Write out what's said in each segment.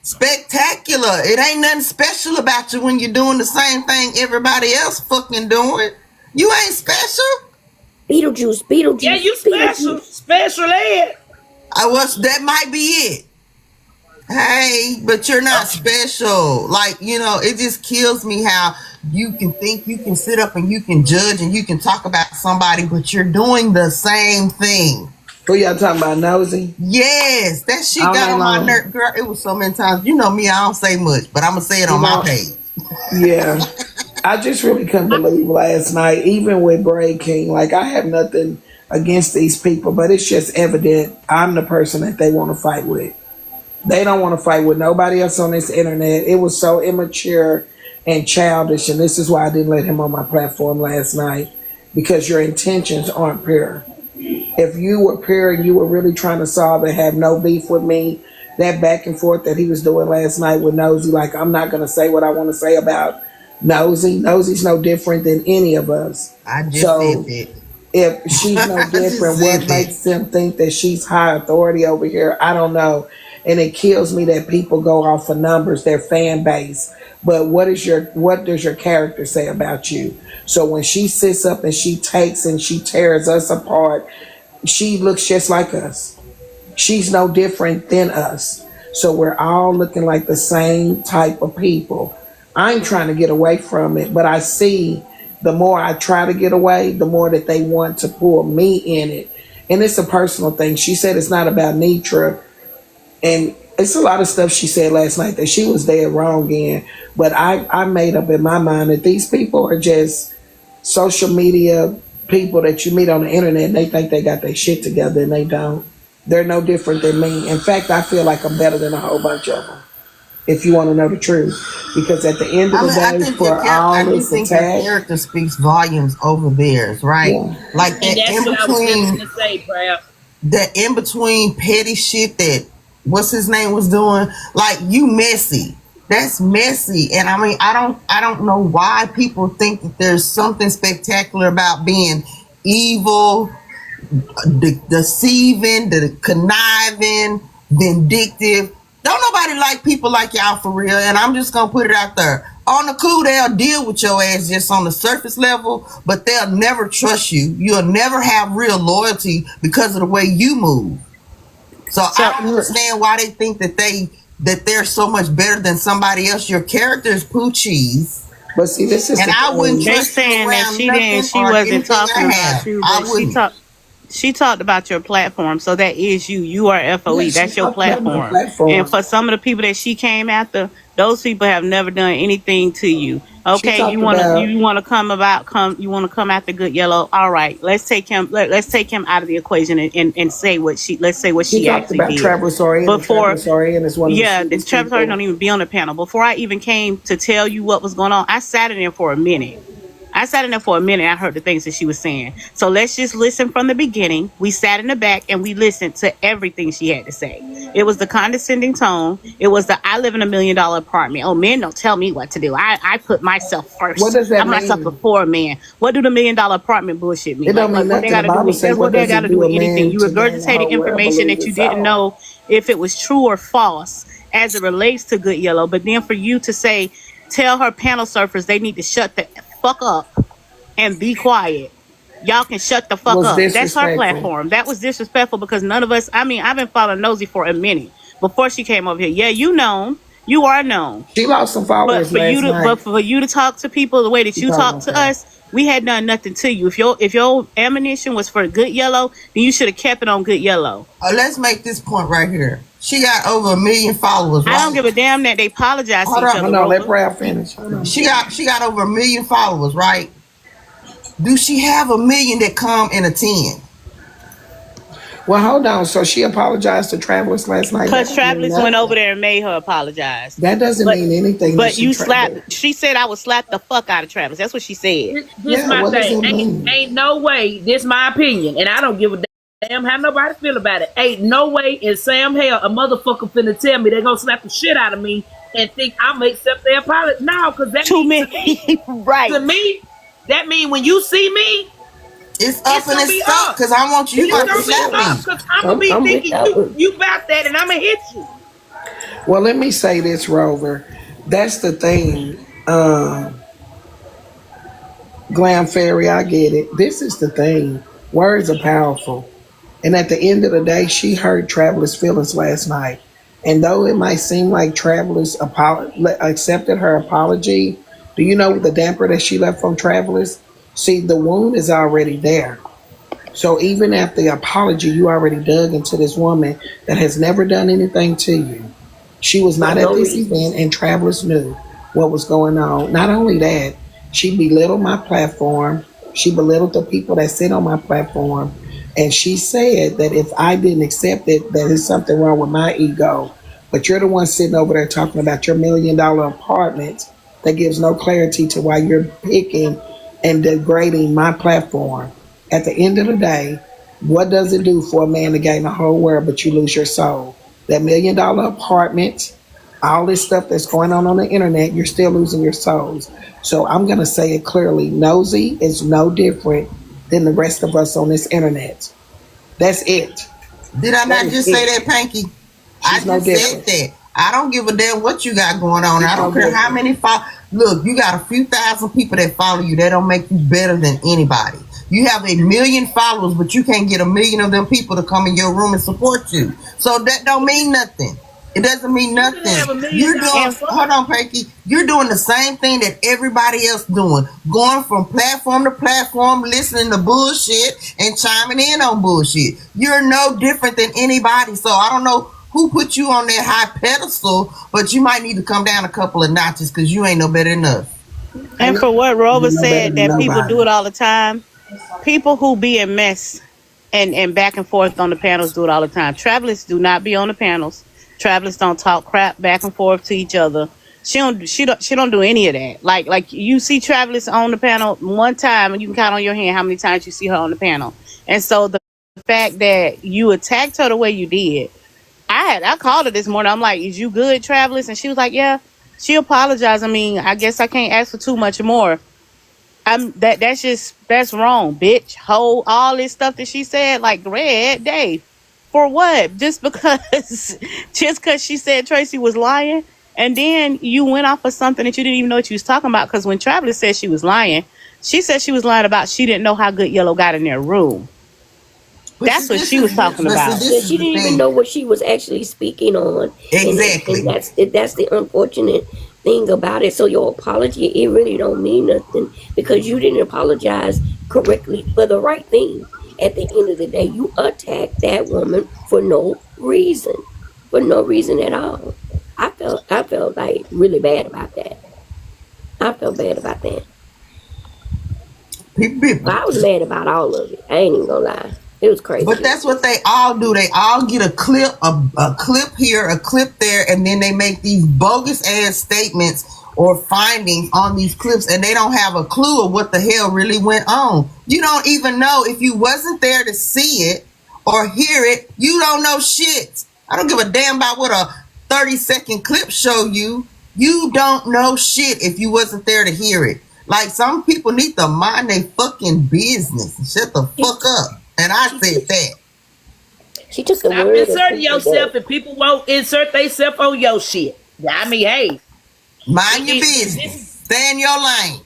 spectacular. It ain't nothing special about you when you're doing the same thing everybody else fucking doing. You ain't special. Beetlejuice, Yeah, you special. Special ed. That might be it. Hey, but you're not special. Like, it just kills me how you can think you can sit up and you can judge and you can talk about somebody, but you're doing the same thing. Who y'all talking about, Nosey? Yes, that shit got on my nerve. Girl, it was so many times. You know me, I don't say much, but I'm going to say it on my page. Yeah. I just really couldn't believe last night, even with Bray King, like I have nothing against these people, but it's just evident I'm the person that they want to fight with. They don't want to fight with nobody else on this internet. It was so immature and childish, and this is why I didn't let him on my platform last night, because your intentions aren't pure. If you were pure and you were really trying to solve and have no beef with me, that back and forth that he was doing last night with Nosey, like I'm not going to say what I want to say about Nosey. Nosey's no different than any of us. I just said that. If she's no different, what makes them think that she's high authority over here? I don't know. And it kills me that people go off of numbers, their fan base. But what does your character say about you? So when she sits up and she takes and she tears us apart, she looks just like us. She's no different than us. So we're all looking like the same type of people. I'm trying to get away from it, but I see the more I try to get away, the more that they want to pull me in it. And it's a personal thing. She said it's not about Nitra. And it's a lot of stuff she said last night that she was dead wrong in. But I made up in my mind that these people are just social media people that you meet on the internet and they think they got their shit together and they don't. They're no different than me. In fact, I feel like I'm better than a whole bunch of them, if you want to know the truth. Because at the end of the day, for all this attack, your character speaks volumes over theirs, right? Yeah. Like that in between petty shit that what's his name was doing, like you messy. That's messy. And I mean, I don't know why people think that there's something spectacular about being evil, deceiving, the conniving, vindictive. Don't nobody like people like y'all for real, and I'm just gonna put it out there. On the cool, they'll deal with your ass just on the surface level, but they'll never trust you. You'll never have real loyalty because of the way you move. So I don't understand why they think that they're so much better than somebody else. Your character is poo cheese. But see, this is and I wouldn't trust saying that she wasn't talking about you, but she talked about your platform, so that is you. You are FOE. Yeah, that's your platform. And for some of the people that she came after, those people have never done anything to you. Okay, you want to come after Good Yellow. All right, let's take him. Let's take him out of the equation and say what she. Let's say what she actually did. Travis Orion. The Travis Orion don't even be on the panel. Before I even came to tell you what was going on, I sat in there for a minute. I heard the things that she was saying. So let's just listen from the beginning. We sat in the back and we listened to everything she had to say. It was the condescending tone. It was the I live in $1 million apartment. Oh, men don't tell me what to do. I put myself first. What does that mean? Myself before a man. What do the $1 million apartment bullshit mean? It don't mean nothing. What they got to do with anything? You regurgitated information that you didn't know if it was true or false as it relates to Good Yellow. But then for you to say, tell her panel surfers they need to shut the fuck up and be quiet. Y'all can shut the fuck up. That's her platform. That was disrespectful because none of us, I've been following Nosey for a minute before she came over here. Yeah, you are known. She lost some followers but for you to talk to people the way that you talk to us, we had done nothing to you. If your ammunition was for Good Yellow, then you should have kept it on Good Yellow. Let's make this point right here. She got over 1 million followers. Right? I don't give a damn that they apologize to each other. No, let Brad finish. She got over 1 million followers, right? Do she have 1 million that come in a 10? Well, hold on. So she apologized to Travelers last night. Because Travelers went over there and made her apologize. That doesn't mean anything. But you slapped. She said I would slap the fuck out of Travelers. That's what she said. This my thing. Ain't no way. This my opinion, and I don't give a damn how nobody feel about it. Ain't no way in Sam hell a motherfucker finna tell me they gonna slap the shit out of me and think I'm gonna accept their apology. No, because that to me, right? To me, that mean when you see me. It's up and it's stuck because I want you to slap me. Because I'm gonna be thinking you about that and I'm gonna hit you. Well, let me say this, Rover. That's the thing. Glam Fairy, I get it. This is the thing. Words are powerful. And at the end of the day, she hurt Traveler's feelings last night. And though it might seem like Traveler's accepted her apology, do you know the damper that she left from Traveler's? See, the wound is already there. So even after the apology, you already dug into this woman that has never done anything to you. She was not at this event, and Travelers knew what was going on. Not only that, she belittled my platform. She belittled the people that sit on my platform. And she said that if I didn't accept it, that there's something wrong with my ego. But you're the one sitting over there talking about your $1 million apartment that gives no clarity to why you're picking and degrading my platform. At the end of the day, what does it do for a man to gain the whole world but you lose your soul? That $1 million apartment, all this stuff that's going on the internet, you're still losing your souls. So I'm going to say it clearly. Nosey is no different than the rest of us on this internet. That's it. Did I not just say that, Panky? I just said that. I don't give a damn what you got going on. I don't care how many look, you got a few thousand people that follow you. That don't make you better than anybody. You have 1 million followers, but you can't get 1 million of them people to come in your room and support you. So that don't mean nothing. It doesn't mean nothing. You're doing, hold on, Panky. You're doing the same thing that everybody else doing. Going from platform to platform, listening to bullshit and chiming in on bullshit. You're no different than anybody. So I don't know who put you on that high pedestal, but you might need to come down a couple of notches because you ain't no better than us. And for what Rover said, that people do it all the time. People who be in mess and back and forth on the panels do it all the time. Travelers do not be on the panels. Travelers don't talk crap back and forth to each other. She don't do any of that. Like you see Travelers on the panel one time and you can count on your hand how many times you see her on the panel. And so the fact that you attacked her the way you did, I called her this morning. I'm like, is you good, Travelers? And she was like, yeah. She apologized. I mean, I guess I can't ask for too much more. That's wrong, bitch. All this stuff that she said, like Red Dave. For what? Just because she said Tracy was lying, and then you went off of something that you didn't even know what you was talking about. Because when Travelers said she was lying, she said she was lying about she didn't know how Good Yellow got in their room. That's what she was talking about. She didn't even know what she was actually speaking on. Exactly. And that's the unfortunate thing about it. So your apology, it really don't mean nothing because you didn't apologize correctly for the right thing. At the end of the day, you attacked that woman for no reason at all. I felt like really bad about that. I felt bad about that. I was mad about all of it. I ain't even gonna lie. It was crazy. But that's what they all do. They all get a clip, a clip here, a clip there, and then they make these bogus ass statements or findings on these clips, and they don't have a clue of what the hell really went on. You don't even know. If you wasn't there to see it or hear it, you don't know shit. I don't give a damn about what a 30-second clip show you. You don't know shit if you wasn't there to hear it. Like, some people need to mind their fucking business and shut the fuck up. And I said that. She took the Stop word inserting yourself and people won't insert themselves on your shit. I mean, hey. Mind your business. Stay in your lane.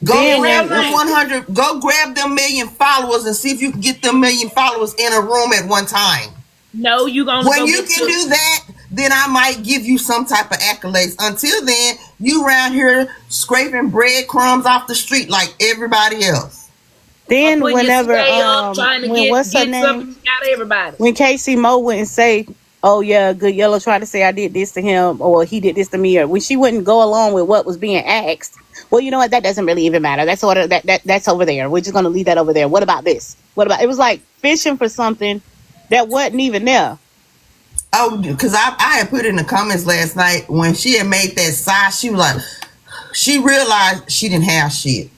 Go grab them 100. Go grab them 1 million followers and see if you can get them 1 million followers in a room at one time. No, you gonna. When you can do that, then I might give you some type of accolades. Until then, you around here scraping breadcrumbs off the street like everybody else. Then whenever trying to when what's her name? Out of everybody. When Casey Mo wouldn't say, "Oh yeah, Good Yellow tried to say I did this to him or he did this to me," or when she wouldn't go along with what was being asked, well, you know what? That doesn't really even matter. That's sort of that's over there. We're just gonna leave that over there. What about this? What about? It was like fishing for something that wasn't even there. Oh, because I had put in the comments last night when she had made that sigh. She was like, she realized she didn't have shit.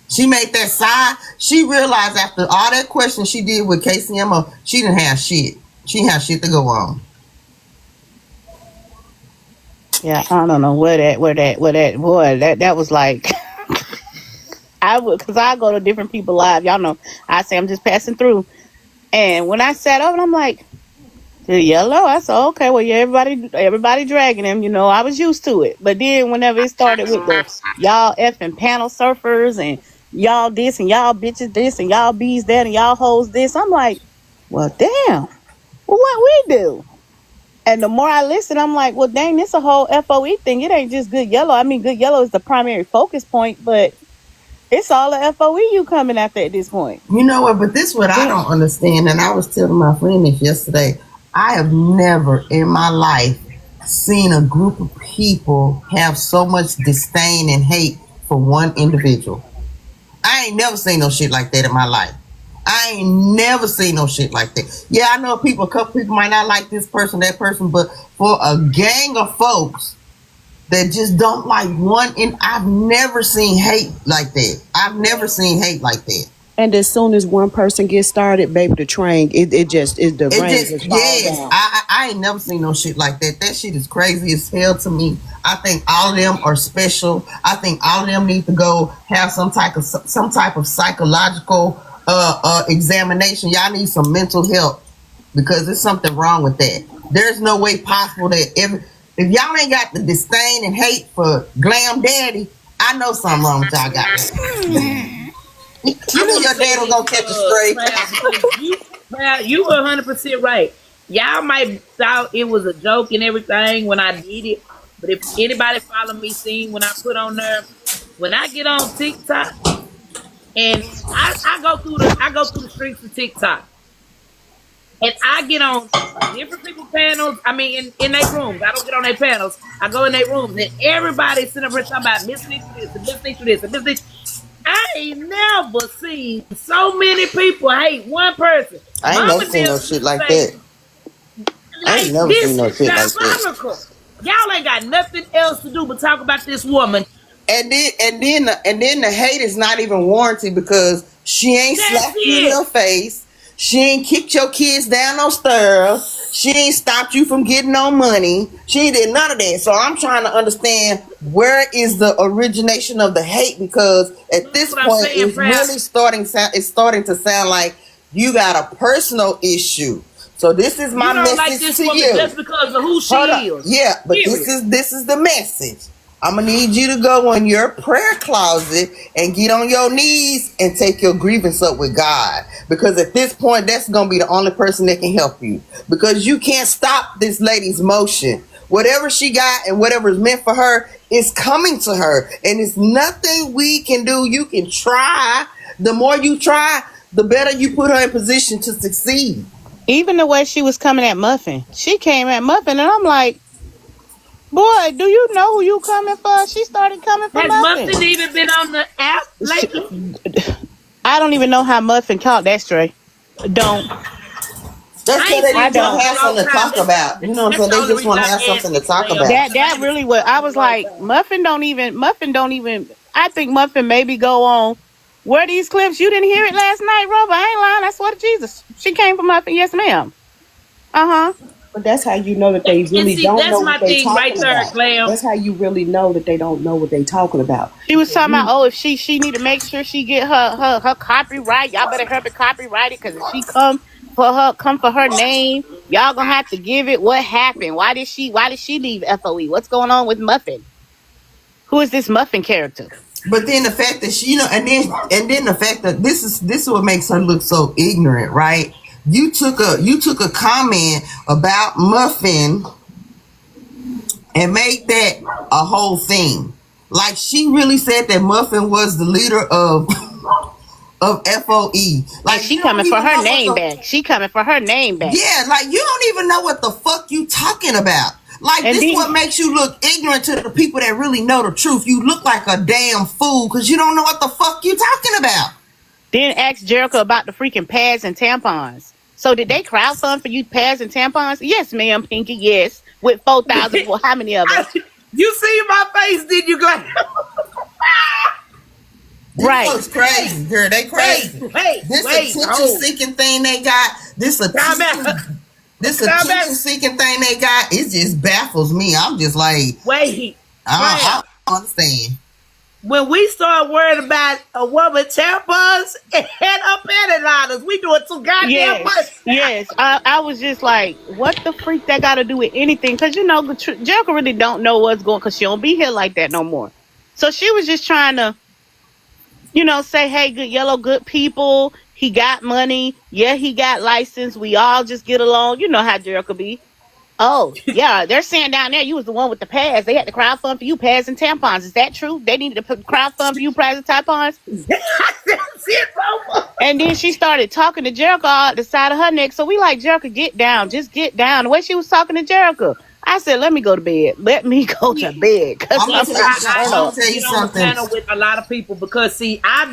She made that sigh. She realized after all that question she did with KCMO, she didn't have shit. She didn't have shit to go on. Yeah, I don't know where that boy, that was like, because I go to different people live. Y'all know, I say I'm just passing through. And when I sat over, I'm like, Yellow. I said, okay, well, yeah, everybody dragging him. You know, I was used to it. But then whenever it started with the y'all effing panel surfers and y'all this and y'all bitches this and y'all bees that and y'all hoes this, I'm like, well, damn. Well, what we do? And the more I listen, I'm like, well, dang, this a whole FOE thing. It ain't just Good Yellow. I mean, Good Yellow is the primary focus point, but it's all the FOE you coming after at this point. You know what? But this is what I don't understand. And I was telling my friend this yesterday. I have never in my life seen a group of people have so much disdain and hate for one individual. I ain't never seen no shit like that in my life. I ain't never seen no shit like that. Yeah, I know a couple people might not like this person, that person, but for a gang of folks that just don't like one, and I've never seen hate like that. I've never seen hate like that. And as soon as one person gets started, baby, the train, the rain just falls down. I ain't never seen no shit like that. That shit is crazy as hell to me. I think all of them are special. I think all of them need to go have some type of psychological examination. Y'all need some mental help because there's something wrong with that. There's no way possible that if y'all ain't got the disdain and hate for Glam Daddy, I know something wrong with y'all got. You know your dad was gonna catch a stray. You 100% right. Y'all might thought it was a joke and everything when I did it, but if anybody follow me, seen when I put on there, when I get on TikTok, and I go through the streets of TikTok, and I get on different people's panels. I mean, in their rooms. I don't get on their panels. I go in their rooms, and everybody's sitting up here talking about listening to this and listening to this and listening. I ain't never seen so many people hate one person. I ain't never seen no shit like that. I ain't never seen no shit like that. Y'all ain't got nothing else to do but talk about this woman. And then the hate is not even warranted because she ain't slapped you in your face. She ain't kicked your kids down no stairs. She ain't stopped you from getting no money. She ain't did none of that. So I'm trying to understand where is the origination of the hate, because at this point it's really starting to sound like you got a personal issue. So this is my message like this to woman you. Just because of who she is. Yeah, but this is the message. I'm gonna need you to go in your prayer closet and get on your knees and take your grievance up with God. Because at this point, that's gonna be the only person that can help you. Because you can't stop this lady's motion. Whatever she got and whatever is meant for her is coming to her. And it's nothing we can do. You can try. The more you try, the better you put her in position to succeed. Even the way she was coming at Muffin. She came at Muffin and I'm like, boy, do you know who you coming for? She started coming for Muffin. Has Muffin even been on the app lately? I don't even know how Muffin caught that straight. Don't. That's because they just want to have something to talk about. You know what I'm saying? They just want to have something to talk about. That really was. I was like, Muffin don't even. I think Muffin maybe go on. Where these clips? You didn't hear it last night, Rob? I ain't lying. I swear to Jesus. She came from Muffin. Yes, ma'am. But that's how you know that they really don't know what they're talking about. Glam. That's how you really know that they don't know what they're talking about. She was talking about, if she need to make sure she get her copyright. Y'all better help her copyright it, because if she come for her name, y'all gonna have to give it. What happened? Why did she leave FOE? What's going on with Muffin? Who is this Muffin character? But then the fact that she, and then the fact that this is what makes her look so ignorant, right? You took a comment about Muffin and made that a whole thing. Like, she really said that Muffin was the leader of FOE. Like, she coming for her name back. She coming for her name back. Yeah, like, you don't even know what the fuck you talking about. Like, this is what makes you look ignorant to the people that really know the truth. You look like a damn fool because you don't know what the fuck you talking about. Then ask Jericho about the freaking pads and tampons. So did they crowdfund for you pads and tampons? Yes, ma'am, Pinky, yes. With 4,000, well, how many of us? You see my face, did you, Glam? Right. These folks crazy, girl. They crazy. This attention-seeking thing they got, this attention-seeking thing they got, it just baffles me. I'm just like, I don't understand. when we start worrying about a woman tampons and up panty liners, we doing too goddamn much. Yes. I was just like, what the freak that got to do with anything? Because, you know, Jericho really don't know what's going, because she don't be here like that no more. So she was just trying to, you know, say, hey, good yellow, good people. He got money. Yeah, he got license. We all just get along. You know how Jericho be. Oh, yeah, they're saying down there you was the one with the pads. They had to crowdfund for you pads and tampons. Is that true? They needed to crowdfund for you pads and tampons? That's it, bro. And then she started talking to Jericho at the side of her neck. So we like, Jericho, get down. Just get down. The way she was talking to Jericho. I said, let me go to bed. Let me go to bed. I'm gonna tell you something. Panel with a lot of people because see, I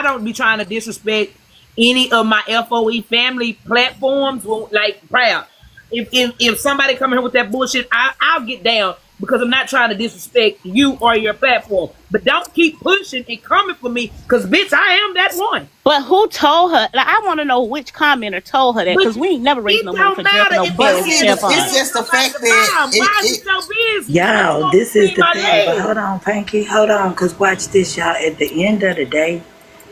don't be trying to disrespect any of my FOE family platforms. Like proud. If somebody come here with that bullshit, I'll get down because I'm not trying to disrespect you or your platform. But don't keep pushing and coming for me because bitch, I am that one. But who told her? Like, I want to know which commenter told her that because we ain't never raised no money for Jeff, no bills. It's just the fact that y'all, this is the thing. But hold on, Panky, hold on, because watch this, y'all. At the end of the day,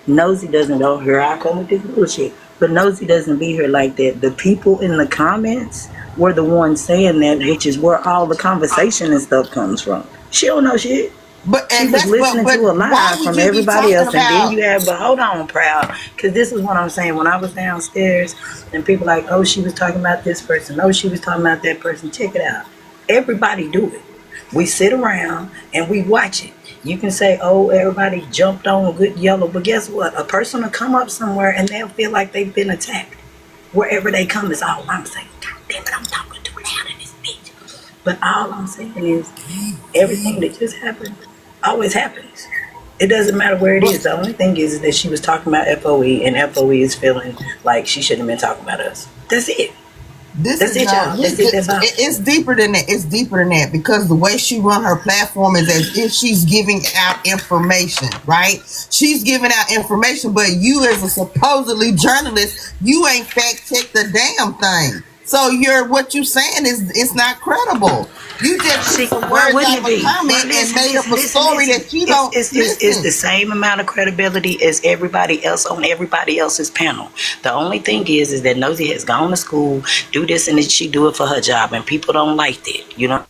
Nosey doesn't know here I come with this bullshit. But Nosey doesn't be here like that. The people in the comments were the ones saying that, which is where all the conversation and stuff comes from. She don't know shit. But she was listening to a lie from everybody else, and then you have. But hold on, Proud, because this is what I'm saying. When I was downstairs, and people like, oh, she was talking about this person. Oh, she was talking about that person. Check it out. Everybody do it. We sit around and we watch it. You can say, oh, everybody jumped on good yellow, but guess what? A person will come up somewhere and they'll feel like they've been attacked. Wherever they come is all I'm saying. God damn it, I'm talking too loud in this bitch. But all I'm saying is everything that just happened always happens. It doesn't matter where it is. The only thing is that she was talking about FOE and FOE is feeling like she shouldn't have been talking about us. That's it. It's deeper than that. It's deeper than that because the way she run her platform is as if she's giving out information, right? She's giving out information, but you as a supposedly journalist, you ain't fact checked the damn thing. So what you saying is it's not credible. You just put some words out of a comment and made up a story that you don't listen. It's the same amount of credibility as everybody else on everybody else's panel. The only thing is that Nosey has gone to school, do this, and she do it for her job, and people don't like that, you know?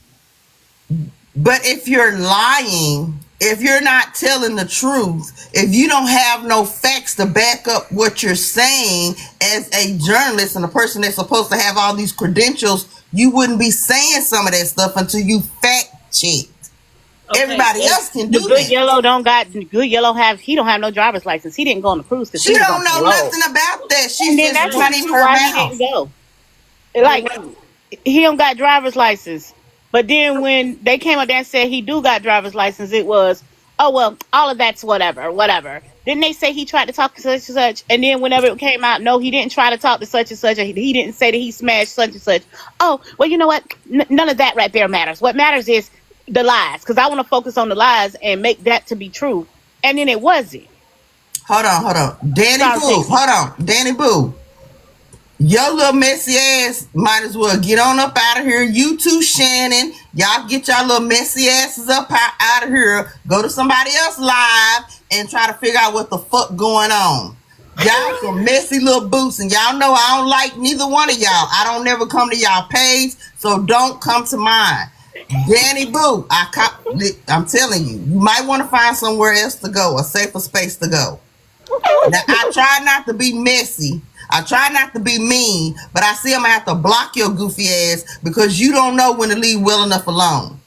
But if you're lying, if you're not telling the truth, if you don't have no facts to back up what you're saying as a journalist and a person that's supposed to have all these credentials, you wouldn't be saying some of that stuff until you fact checked. Okay. Everybody else can do Good Yellow don't have no driver's license. He didn't go on the cruise because she don't know nothing about that. She's just running her mouth. He didn't go. Like he don't got driver's license. But then when they came up there and said he do got driver's license, it was, oh, well, all of that's whatever. Then they say he tried to talk to such and such. And then whenever it came out, no, he didn't try to talk to such and such. He didn't say that he smashed such and such. Oh, well, you know what? None of that right there matters. What matters is the lies. Because I want to focus on the lies and make that to be true. And then it wasn't. Hold on. Danny Boo. Your little messy ass might as well get on up out of here. You too, Shannon. Y'all get y'all little messy asses up out of here. Go to somebody else live and try to figure out what the fuck going on. Y'all some messy little boots, and y'all know I don't like neither one of y'all. I don't never come to y'all page, so don't come to mine. Danny Boo, I'm telling you, you might want to find somewhere else to go, a safer space to go. Now, I try not to be messy. I try not to be mean, but I see I'm going to have to block your goofy ass because you don't know when to leave well enough alone.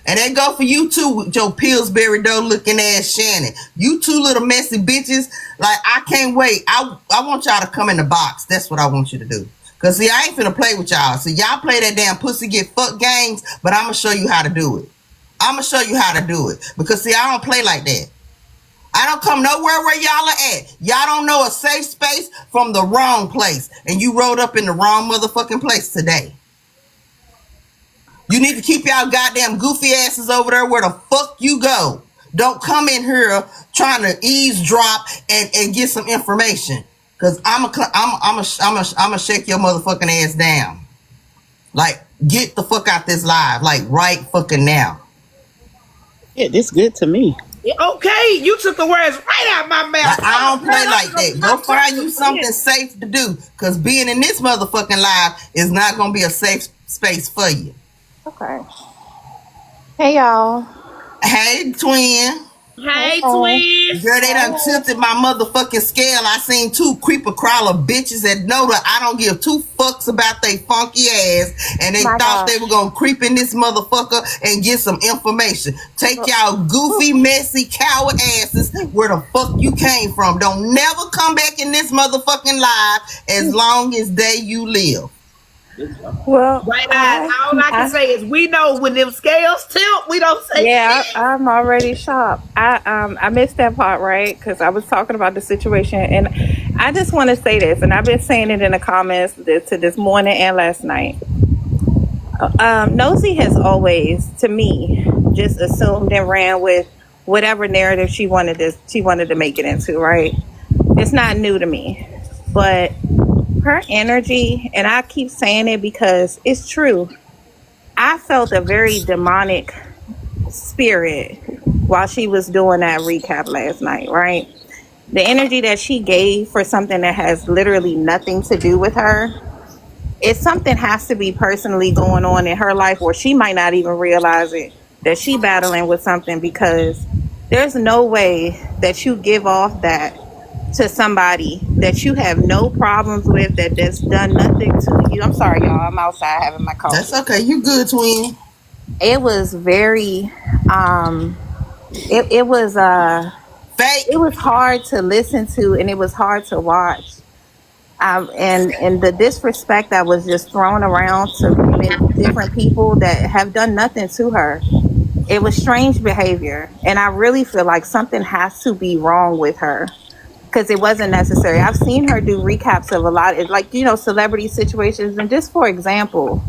And that go for you too with your Pillsbury dough looking ass Shannon. You two little messy bitches. Like, I can't wait. I want y'all to come in the box. That's what I want you to do. Because, see, I ain't finna play with y'all. So, y'all play that damn pussy get fucked games, but I'm going to show you how to do it. Because, see, I don't play like that. I don't come nowhere where y'all are at. Y'all don't know a safe space from the wrong place. And you rolled up in the wrong motherfucking place today. You need to keep y'all goddamn goofy asses over there where the fuck you go. Don't come in here trying to eavesdrop and get some information. Cause I'm a shake your motherfucking ass down. Like, get the fuck out this live. Like, right fucking now. Yeah, this good to me. Okay, you took the words right out my mouth. I don't play like that. Go find you something safe to do, because being in this motherfucking live is not gonna be a safe space for you. Okay. Hey y'all. Hey, twin. Hey, twins. Girl, they done tilted my motherfucking scale. I seen 2 creeper crawler bitches that know that I don't give 2 fucks about they funky ass, and they thought they were gonna creep in this motherfucker and get some information. Take y'all goofy, messy, coward asses where the fuck you came from. Don't never come back in this motherfucking live as long as you live. Well, all I can say is we know when them scales tilt, we don't say shit. I'm already shocked. I missed that part, right? Because I was talking about the situation, and I just want to say this, and I've been saying it in the comments to this morning and last night. Nosey has always, to me, just assumed and ran with whatever narrative she wanted to make it into, right? It's not new to me, but her energy, and I keep saying it because it's true, I felt a very demonic spirit while she was doing that recap last night, right? The energy that she gave for something that has literally nothing to do with her, it's something has to be personally going on in her life, or she might not even realize it, that she battling with something, because there's no way that you give off that to somebody that you have no problems with, that's done nothing to you. I'm sorry, y'all. I'm outside having my coffee. That's okay. You good, twin. It was very, it was fake. It was hard to listen to, and it was hard to watch. And the disrespect that was just thrown around to many different people that have done nothing to her. It was strange behavior, and I really feel like something has to be wrong with her, because it wasn't necessary. I've seen her do recaps of a lot of, like, celebrity situations. And just for example,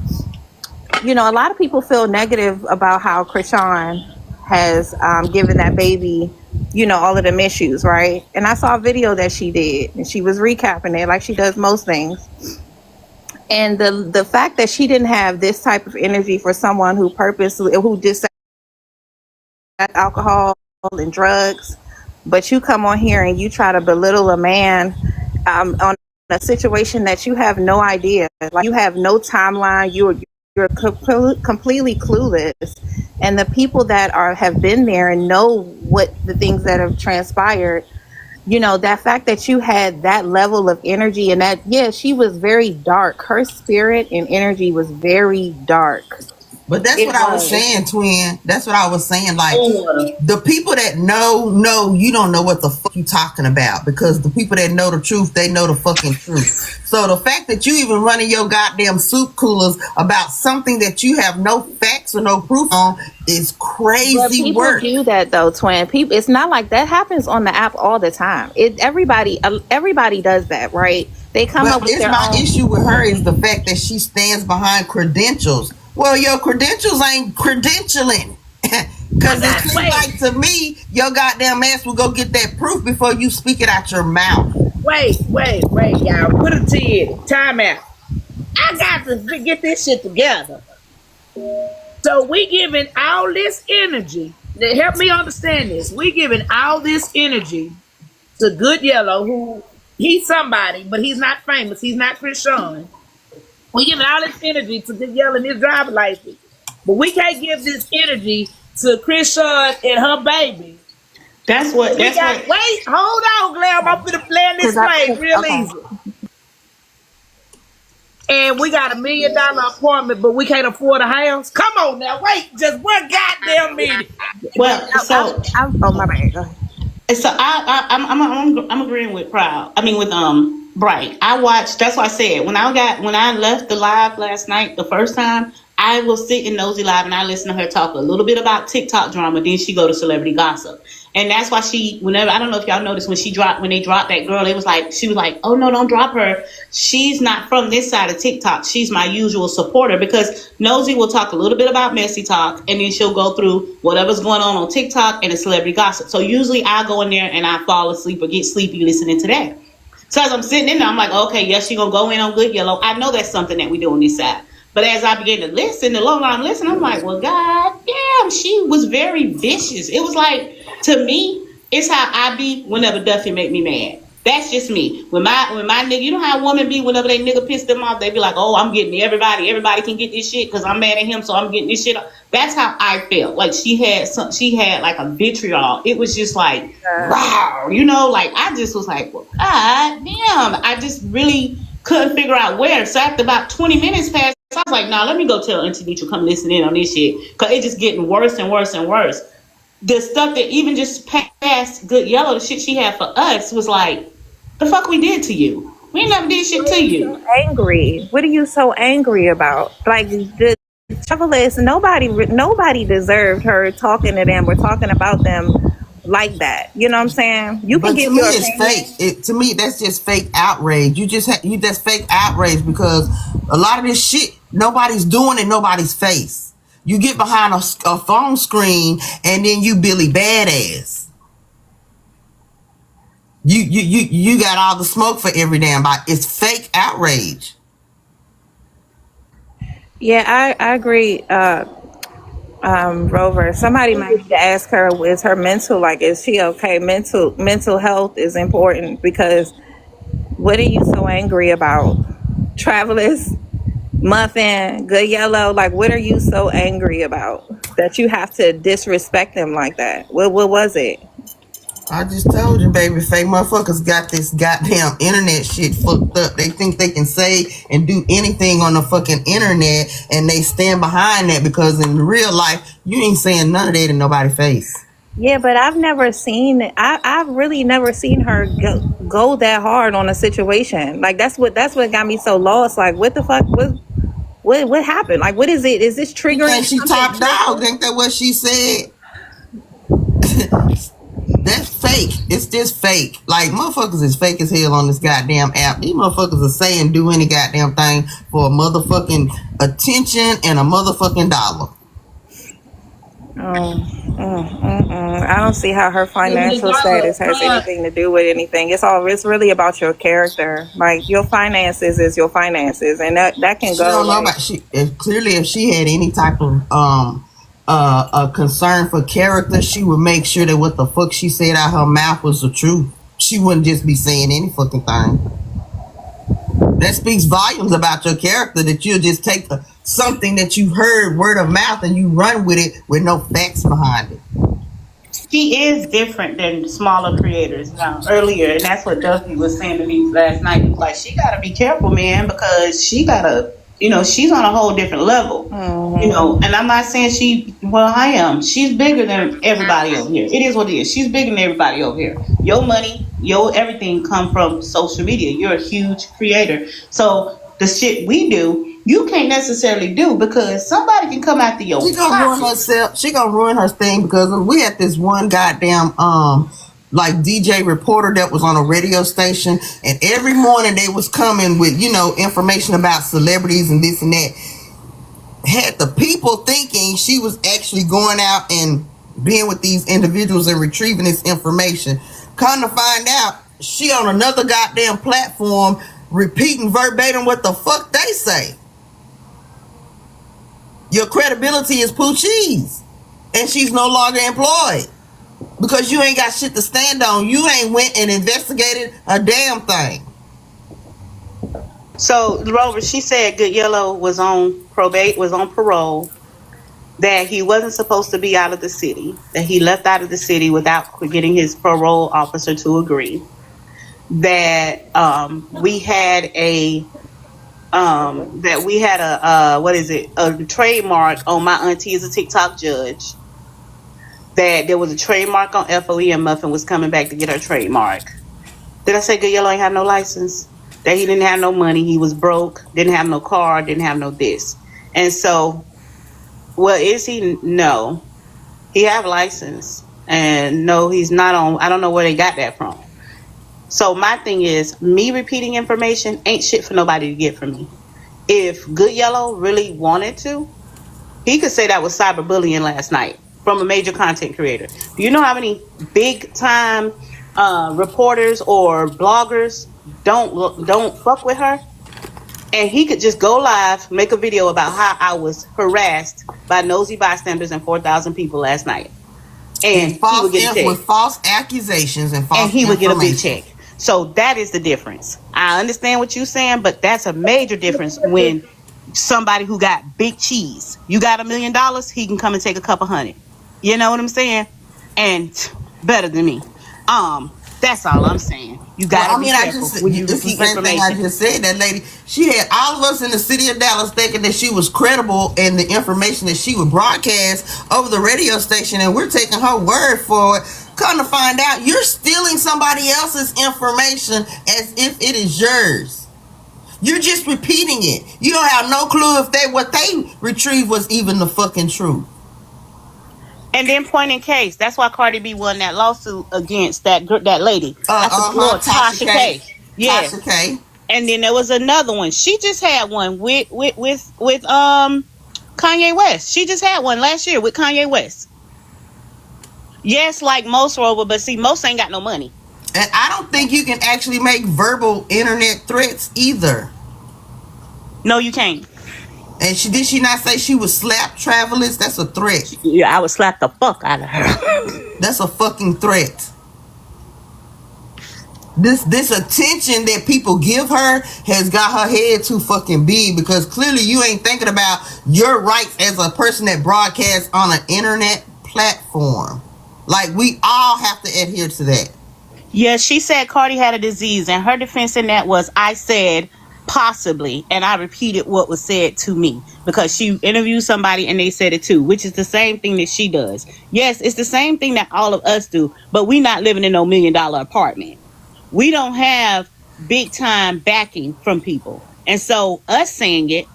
a lot of people feel negative about how Krishan has given that baby, all of them issues, right? And I saw a video that she did, and she was recapping it like she does most things. And the fact that she didn't have this type of energy for someone who just alcohol and drugs, but you come on here and you try to belittle a man on a situation that you have no idea, like you have no timeline, you're completely clueless, and the people that have been there and know what the things that have transpired, that fact that you had that level of energy, and that, she was very dark. Her spirit and energy was very dark. But that's what I was saying, twin. That's what I was saying. Like, the people that know, you don't know what the fuck you talking about, because the people that know the truth, they know the fucking truth. So the fact that you even running your goddamn soup coolers about something that you have no facts or no proof on is crazy work. People do that though, twin. People, it's not like that happens on the app all the time. Everybody does that, right? They come up with their own. My issue with her is the fact that she stands behind credentials. Well, your credentials ain't credentialing. Because it seems like, to me, your goddamn ass will go get that proof before you speak it out your mouth. Wait, y'all. Put it to you. Time out. I got to get this shit together. So we giving all this energy. Help me understand this. We giving all this energy to Good Yellow, who he's somebody, but he's not famous. He's not Krishan. We giving all this energy to Good Yellow and his driver's license, but we can't give this energy to Krishan and her baby. Wait, hold on, Glam. I'm gonna plan this play real easy. And we got $1 million apartment, but we can't afford a house. Come on now, wait, just one goddamn minute. Well, so oh my bad. Go ahead. So I'm agreeing with Bright. I watched. That's why I said when I left the live last night the first time, I will sit in Nosey Live and I listen to her talk a little bit about TikTok drama. Then she go to celebrity gossip, and that's why I don't know if y'all noticed when they dropped that girl, she was like, oh no, don't drop her. She's not from this side of TikTok. She's my usual supporter, because Nosey will talk a little bit about messy talk, and then she'll go through whatever's going on TikTok and the celebrity gossip. So usually I go in there and I fall asleep or get sleepy listening to that. So as I'm sitting in there, I'm like, okay, yes, she's going to go in on Good Yellow. I know that's something that we do on this side. But as I begin to listen, the longer I'm listening, I'm like, well, god damn, time, she was very vicious. It was like, to me, it's how I be whenever Duffy make me mad. That's just me. When my nigga, you know how a woman be whenever they nigga piss them off, they be like, oh, I'm getting everybody can get this shit because I'm mad at him, so I'm getting this shit. That's how I felt. Like she had like a vitriol. It was just like, wow, you know, like I just was like, well, God damn. I just really couldn't figure out where. So after about 20 minutes passed, I was like, nah, let me go tell Auntie Nietzsche come listen in on this shit. Cause it just getting worse and worse and worse. The stuff that even just passed Good Yellow, the shit she had for us was like, the fuck we did to you? We never did shit to you. So angry. What are you so angry about? Like the trouble is nobody deserved her talking to them or talking about them like that. You know what I'm saying? You can give your opinion. It's fake. To me, that's just fake outrage. That's fake outrage because a lot of this shit nobody's doing in nobody's face. You get behind a phone screen and then you Billy Badass. You got all the smoke for every damn body. It's fake outrage. Yeah, I agree. Rover, somebody might need to ask her, is her mental, like, is she okay? Mental health is important because what are you so angry about? Travelers, Muffin, Good Yellow, like, what are you so angry about that you have to disrespect them like that? What was it? I just told you, baby, fake motherfuckers got this goddamn internet shit fucked up. They think they can say and do anything on the fucking internet, and they stand behind that because in real life, you ain't saying none of that in nobody's face. Yeah, but I've never seen it. I've really never seen her go that hard on a situation. Like that's what got me so lost. Like, what the fuck? What happened? Like, what is it? Is this triggering? And she top dog. Ain't that what she said? That's fake. It's just fake. Like, motherfuckers is fake as hell on this goddamn app. These motherfuckers are saying do any goddamn thing for a motherfucking attention and a motherfucking dollar. I don't see how her financial status has anything to do with anything. It's really about your character. Like, your finances is your finances, and that can go. Don't know about clearly if she had any type of a concern for character, she would make sure that what the fuck she said out her mouth was the truth. She wouldn't just be saying any fucking thing. That speaks volumes about your character, that you'll just take something that you heard word of mouth and you run with it with no facts behind it. She is different than smaller creators earlier, and that's what Duffy was saying to me last night. He was like, she gotta be careful, man, because she gotta, she's on a whole different level. And I'm not saying I am. She's bigger than everybody over here. It is what it is. She's bigger than everybody over here. Your money, your everything come from social media. You're a huge creator. So the shit we do, you can't necessarily do because somebody can come after your She gonna ruin herself. She gonna ruin her thing because we had this one goddamn like DJ reporter that was on a radio station, and every morning they was coming with information about celebrities and this and that. Had the people thinking she was actually going out and being with these individuals and retrieving this information. Come to find out, she on another goddamn platform repeating verbatim what the fuck they say. Your credibility is poo cheese, and she's no longer employed because you ain't got shit to stand on. You ain't went and investigated a damn thing. So Rover, she said Good Yellow was on parole, that he wasn't supposed to be out of the city, that he left out of the city without getting his parole officer to agree, that we had a trademark on my auntie is a TikTok judge, that there was a trademark on FOE and Muffin was coming back to get her trademark. Did I say Good Yellow ain't have no license? That he didn't have no money, he was broke, didn't have no car, didn't have no this. And so, is he? No. He have a license. And no, he's not on, I don't know where they got that from. So my thing is, me repeating information ain't shit for nobody to get from me. If Good Yellow really wanted to, he could say that was cyberbullying last night from a major content creator. Do you know how many big time reporters or bloggers don't fuck with her? and he could just go live, make a video about how I was harassed by nosy bystanders and 4,000 people last night, and he would get a check with false accusations and false and he would get a big information. check. So that is the difference. I understand what you're saying, but that's a major difference when somebody who got big cheese, you got $1 million, he can come and take a couple hundred. You know what I'm saying? And better than me. That's all I'm saying. You gotta be careful when you it's the receive same thing I information. just said. That lady, she had all of us in the city of Dallas thinking that she was credible in the information that she would broadcast over the radio station, and we're taking her word for it. Come to find out, you're stealing somebody else's information as if it is yours. You're just repeating it. You don't have no clue if what they retrieved was even the fucking truth. And then point in case. That's why Cardi B won that lawsuit against that lady. Tasha K. Yeah. Tasha K. And then there was another one. She just had one with Kanye West. She just had one last year with Kanye West. Yes, like most Rover, but see, most ain't got no money. And I don't think you can actually make verbal internet threats either. No, you can't. And did she not say she would slap travelers? That's a threat. Yeah, I would slap the fuck out of her. That's a fucking threat. This attention that people give her has got her head too fucking big, because clearly you ain't thinking about your rights as a person that broadcasts on an internet platform. Like, we all have to adhere to that. Yeah, she said Cardi had a disease, and her defense in that was, I said possibly, and I repeated what was said to me, because she interviewed somebody and they said it too, which is the same thing that she does. Yes, it's the same thing that all of us do, but we not living in no $1 million apartment. We don't have big time backing from people, and so us saying it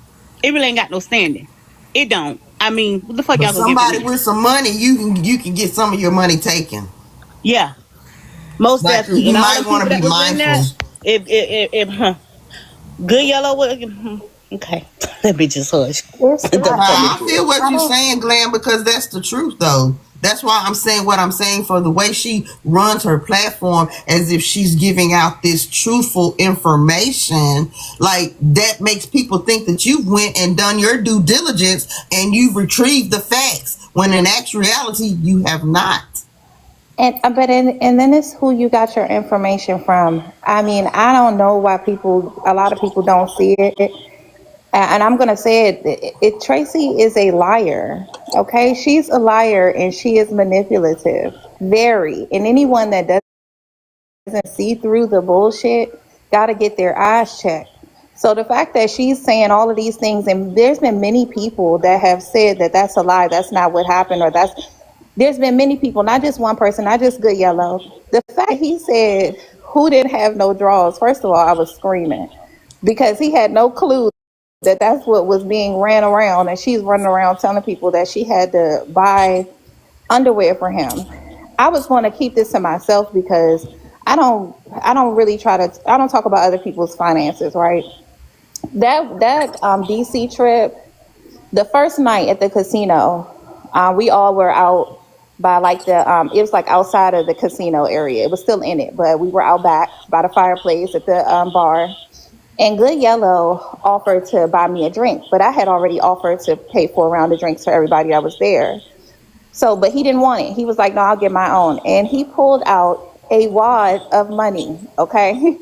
really ain't got no standing. It don't. I mean, what the fuck y'all gonna somebody with some money, you can get some of your money taken. Yeah, most definitely. You might want to be mindful. If Good Yellow was okay. Let me just hush. I feel what you're saying, Glenn, because that's the truth, though. That's why I'm saying what I'm saying, for the way she runs her platform, as if she's giving out this truthful information. Like, that makes people think that you went and done your due diligence and you've retrieved the facts, when in actuality you have not. And then it's who you got your information from. I mean, I don't know why a lot of people don't see it. And I'm going to say it, Tracy is a liar. Okay. She's a liar, and she is manipulative. Very. And anyone that doesn't see through the bullshit got to get their eyes checked. So the fact that she's saying all of these things, and there's been many people that have said that that's a lie, that's not what happened, or there's been many people, not just one person, not just Good Yellow. The fact he said who didn't have no draws, first of all, I was screaming, because he had no clue that that's what was being ran around, and she's running around telling people that she had to buy underwear for him. I was going to keep this to myself, because I don't talk about other people's finances, right? That DC trip, the first night at the casino, we all were out by it was like outside of the casino area. It was still in it, but we were out back by the fireplace at the bar. And Good Yellow offered to buy me a drink, but I had already offered to pay for a round of drinks for everybody that was there. So, but he didn't want it. He was like, no, I'll get my own. And he pulled out a wad of money, okay?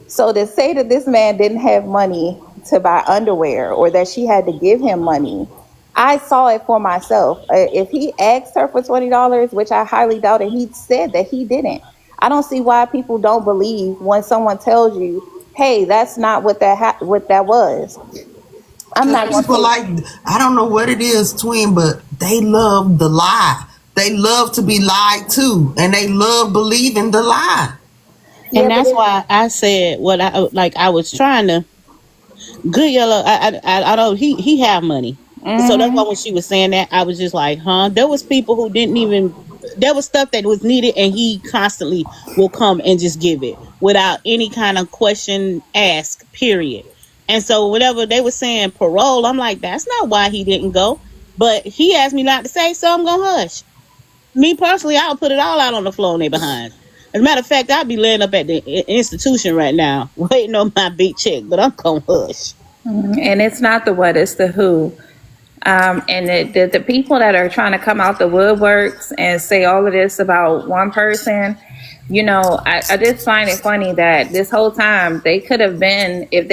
So to say that this man didn't have money to buy underwear, or that she had to give him money, I saw it for myself. If he asked her for $20, which I highly doubt, and he said that he didn't, I don't see why people don't believe when someone tells you, hey, that's not what that was. I'm not people I don't know what it is, twin, but they love the lie. They love to be lied to, and they love believing the lie. And that's why I said what I was trying to. Good Yellow, I don't. He have money, so that's why when she was saying that, I was just like, huh. There was people who didn't even. There was stuff that was needed, and he constantly will come and just give it without any kind of question asked. Period. And so whenever they were saying parole, I'm like, that's not why he didn't go. But he asked me not to say, so I'm gonna hush. Me personally, I'll put it all out on the floor in their behind. As a matter of fact, I'll be laying up at the institution right now, waiting on my big check, but I'm gonna hush. And it's not the what, it's the who. And the people that are trying to come out the woodworks and say all of this about one person, I just find it funny that this whole time they could have been, if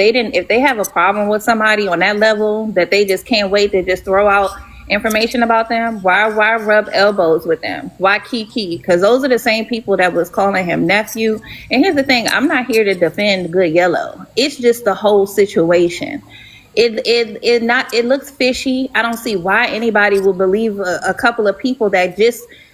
they have a problem with somebody on that level that they just can't wait to just throw out information about them, why rub elbows with them? Why kiki? Because those are the same people that was calling him nephew. And here's the thing, I'm not here to defend Good Yellow. It's just the whole situation. It looks fishy. I don't see why anybody would believe a couple of people that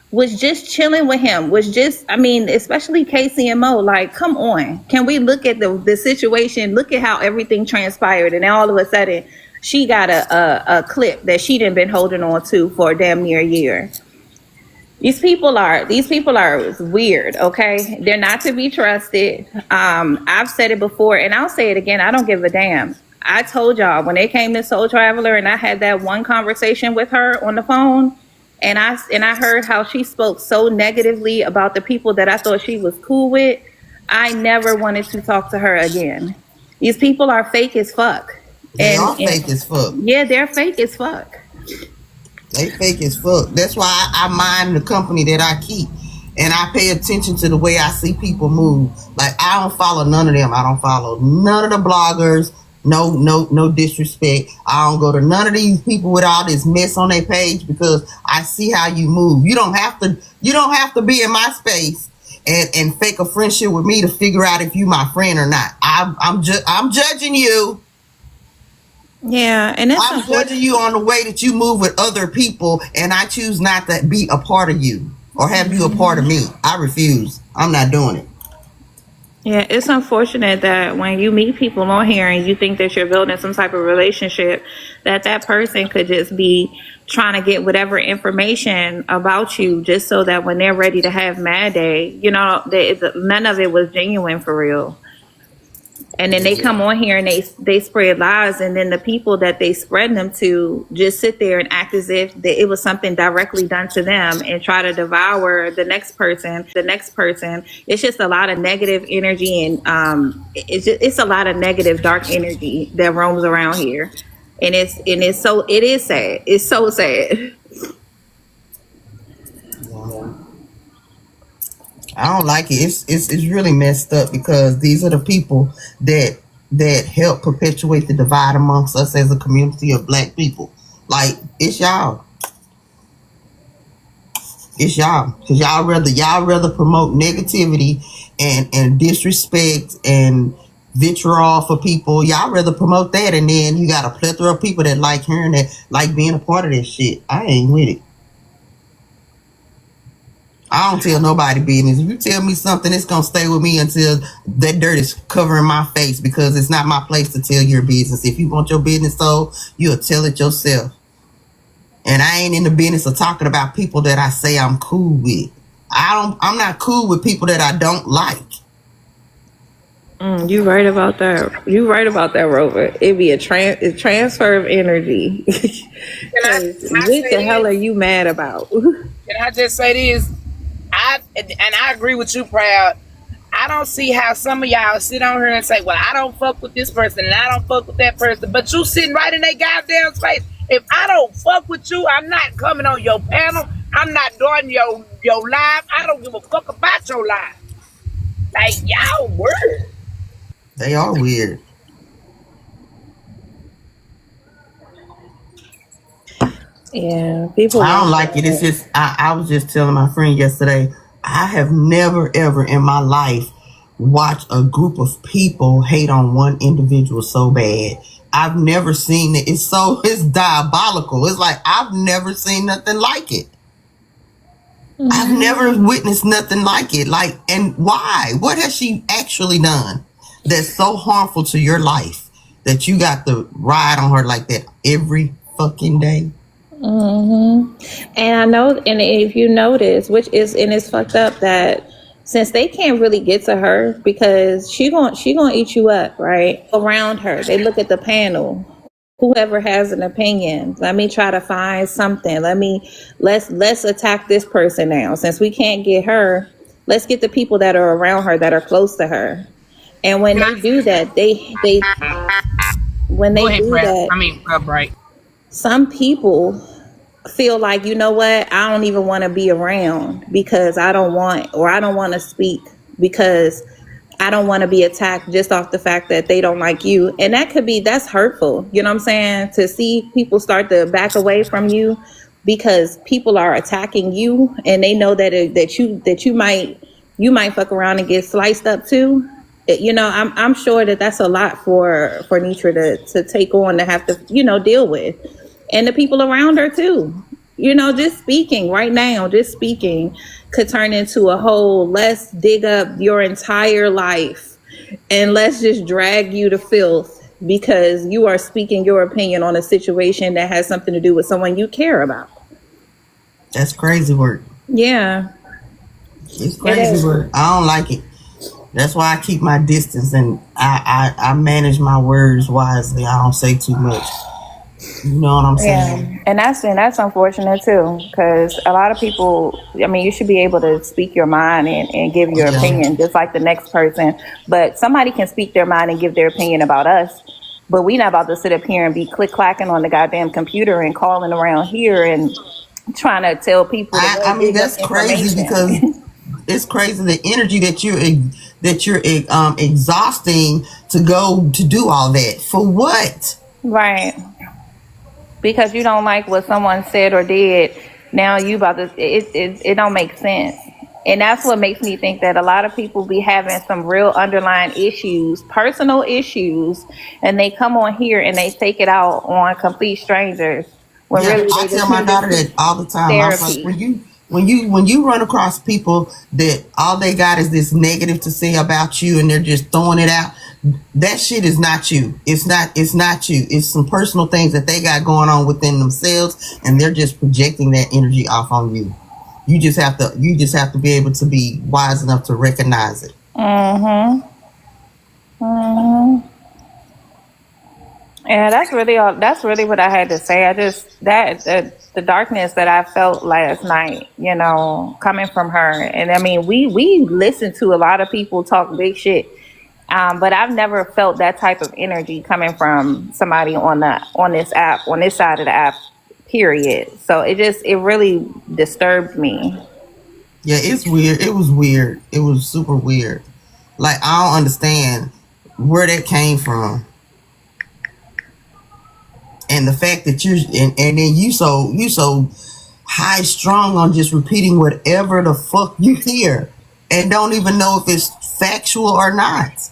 was just chilling with him, especially Casey and Mo. Like, come on, can we look at the situation? Look at how everything transpired, and then all of a sudden she got a clip that she done been holding on to for damn near a year. These people are weird, okay? They're not to be trusted. I've said it before, and I'll say it again. I don't give a damn. I told y'all when they came to Soul Traveler and I had that one conversation with her on the phone, and I heard how she spoke so negatively about the people that I thought she was cool with, I never wanted to talk to her again. These people are fake as fuck. They are fake as fuck. Yeah, they're fake as fuck. They fake as fuck. That's why I mind the company that I keep. And I pay attention to the way I see people move. Like, I don't follow none of them. I don't follow none of the bloggers. No disrespect. I don't go to none of these people with all this mess on their page because I see how you move. You don't have to be in my space and fake a friendship with me to figure out if you my friend or not. I'm judging you. Yeah, and I'm judging you on the way that you move with other people, and I choose not to be a part of you or have you a part of me. I refuse. I'm not doing it. Yeah, it's unfortunate that when you meet people on here and you think that you're building some type of relationship, that person could just be trying to get whatever information about you just so that when they're ready to have Mad Day, none of it was genuine for real. And then they come on here and they spread lies, and then the people that they spread them to just sit there and act as if it was something directly done to them and try to devour the next person. It's just a lot of negative energy, and it's a lot of negative dark energy that roams around here, and it is sad. It's so sad. I don't like it. It's really messed up because these are the people that help perpetuate the divide amongst us as a community of Black people. Like, it's y'all. It's y'all. Because y'all rather promote negativity and disrespect and vitriol for people. Y'all rather promote that, and then you got a plethora of people that like hearing that, like being a part of that shit. I ain't with it. I don't tell nobody business. If you tell me something, it's going to stay with me until that dirt is covering my face, because it's not my place to tell your business. If you want your business told, you'll tell it yourself. And I ain't in the business of talking about people that I say I'm cool with. I'm not cool with people that I don't like. You right about that, Rover. It'd be a transfer of energy. What the hell are you mad about? Can I just say this? I agree with you, Proud. I don't see how some of y'all sit on here and say, well, I don't fuck with this person and I don't fuck with that person, but you sitting right in their goddamn face. If I don't fuck with you, I'm not coming on your panel. I'm not doing your live. I don't give a fuck about your live. Like, y'all weird. They are weird. Yeah, people. I don't like it. It's just I was just telling my friend yesterday, I have never ever in my life watched a group of people hate on one individual so bad. I've never seen it. It's diabolical. It's like I've never seen nothing like it. Mm-hmm. I've never witnessed nothing like it. Like, and why? What has she actually done that's so harmful to your life that you got to ride on her like that every fucking day? Mm-hmm. And I know, and if you notice, it's fucked up that since they can't really get to her because she gonna eat you up, right? Around her, they look at the panel. Whoever has an opinion, let me try to find something. Let's attack this person now. Since we can't get her, let's get the people that are around her that are close to her. And when they do that, when Go they ahead, do Brad. that, Bright. some people feel like, you know what, I don't even want to be around because I don't want, or I don't want to speak because I don't want to be attacked just off the fact that they don't like you. And that could be, that's hurtful. You know what I'm saying? To see people start to back away from you because people are attacking you and they know that you might fuck around and get sliced up too. You know, I'm sure that that's a lot for Nitra to take on, to have to, you know, deal with. And the people around her too. You know, just speaking right now, just speaking could turn into a whole, let's dig up your entire life and let's just drag you to filth because you are speaking your opinion on a situation that has something to do with someone you care about. That's crazy work. Yeah. It's crazy work. I don't like it. That's why I keep my distance and I manage my words wisely. I don't say too much. You know what I'm saying? Yeah, and that's unfortunate too, because a lot of people, I mean, you should be able to speak your mind and give your opinion just like the next person. But somebody can speak their mind and give their opinion about us, but we not about to sit up here and be click clacking on the goddamn computer and calling around here and trying to tell people. I mean, that's crazy because it's crazy the energy that you're exhausting to go to do all that for what? Right. Because you don't like what someone said or did, now you about to, it don't make sense. And that's what makes me think that a lot of people be having some real underlying issues, personal issues, and they come on here and they take it out on complete strangers. When really I tell my daughter that all the time. I was like, when you run across people that all they got is this negative to say about you and they're just throwing it out, that shit is not you. It's not you. It's some personal things that they got going on within themselves and they're just projecting that energy off on you. You just have to be able to be wise enough to recognize it. Mm-hmm. Mm-hmm. Yeah, that's really what I had to say. I just the darkness that I felt last night, you know, coming from her. And I mean, we listen to a lot of people talk big shit. But I've never felt that type of energy coming from somebody on this app, on this side of the app, period. So it really disturbed me. Yeah, it's weird. It was weird. It was super weird. Like, I don't understand where that came from. And the fact that and then you so high strung on just repeating whatever the fuck you hear and don't even know if it's factual or not.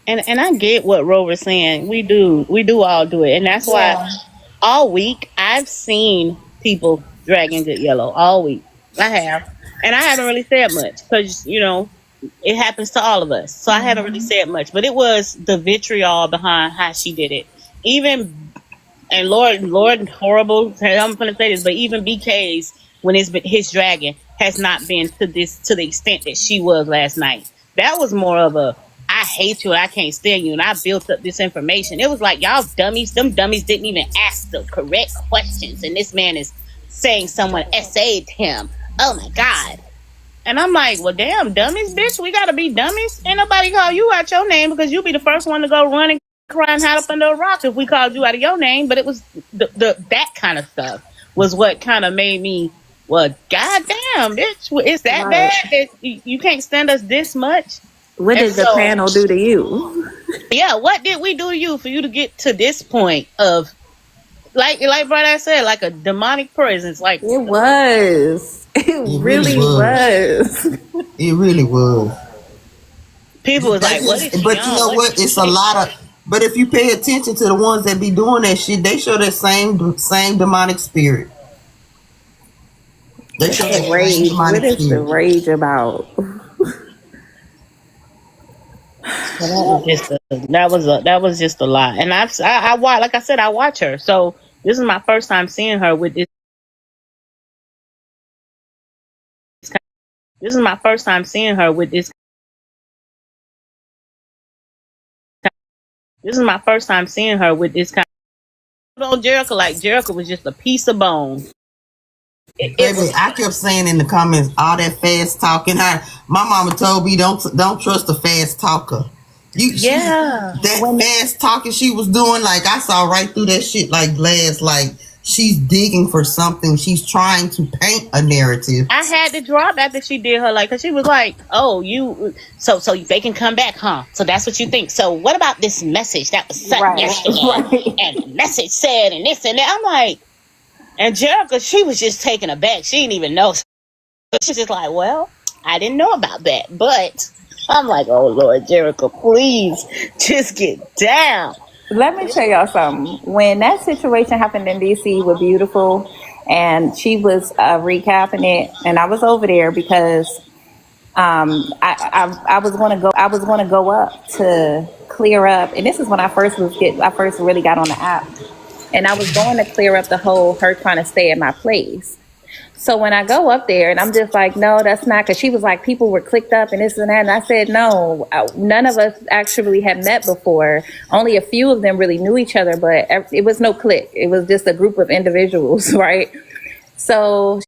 And I get what Rover's saying. We do all do it. And that's why all week I've seen people dragging Good Yellow all week. I have. And I haven't really said much because, you know, it happens to all of us. So I haven't really said much. But it was the vitriol behind how she did it. And Lord, horrible, I'm going to say this, but even BK's, when it's been his dragon, has not been to the extent that she was last night. That was more of a, I hate you, I can't stand you, and I built up this information. It was like, y'all dummies, them dummies didn't even ask the correct questions, and this man is saying someone essayed him. Oh my God. And I'm like, well, damn, dummies, bitch, we gotta be dummies. Ain't nobody call you out your name because you be the first one to go running, crying, hide up under a rock if we called you out of your name. But it was that kind of stuff was what kind of made me, well, goddamn, bitch, is that bad that you can't stand us this much? What did the panel do to you? Yeah, what did we do to you for you to get to this point of, like Brad said, like a demonic presence? Like it was. It really was. It really was. People was like, what is but you know what? It's a lot of. But if you pay attention to the ones that be doing that shit, they show that same demonic spirit. They show that rage. What is the rage about? That was just a lot. And I watch, like I said, I watch her. So this is my first time seeing her with this. This is my first time seeing her with this. This is my first time seeing her with this kind of Jericho. Like Jericho was just a piece of bone. I kept saying in the comments, all that fast talking. My mama told me don't trust a fast talker. That fast talking she was doing, like I saw right through that shit like glass. Like she's digging for something. She's trying to paint a narrative. I had to drop after she did her, like, because she was like, "Oh, you, so they can come back, huh? So that's what you think. So what about this message that was sent yesterday? And the message said, and this and that." I'm like, and Jerica, she was just taken aback. She didn't even know. She's just like, "Well, I didn't know about that," but I'm like, "Oh Lord, Jerica, please just get down." Let me tell y'all something. When that situation happened in DC with Beautiful, and she was recapping it, and I was over there because I was going to go up to clear up, and this is when I first really got on the app, and I was going to clear up the whole her trying to stay at my place. So when I go up there and I'm just like, no, that's not, because she was like, people were clicked up and this and that. And I said, no, none of us actually had met before. Only a few of them really knew each other, but it was no clique. It was just a group of individuals, right? So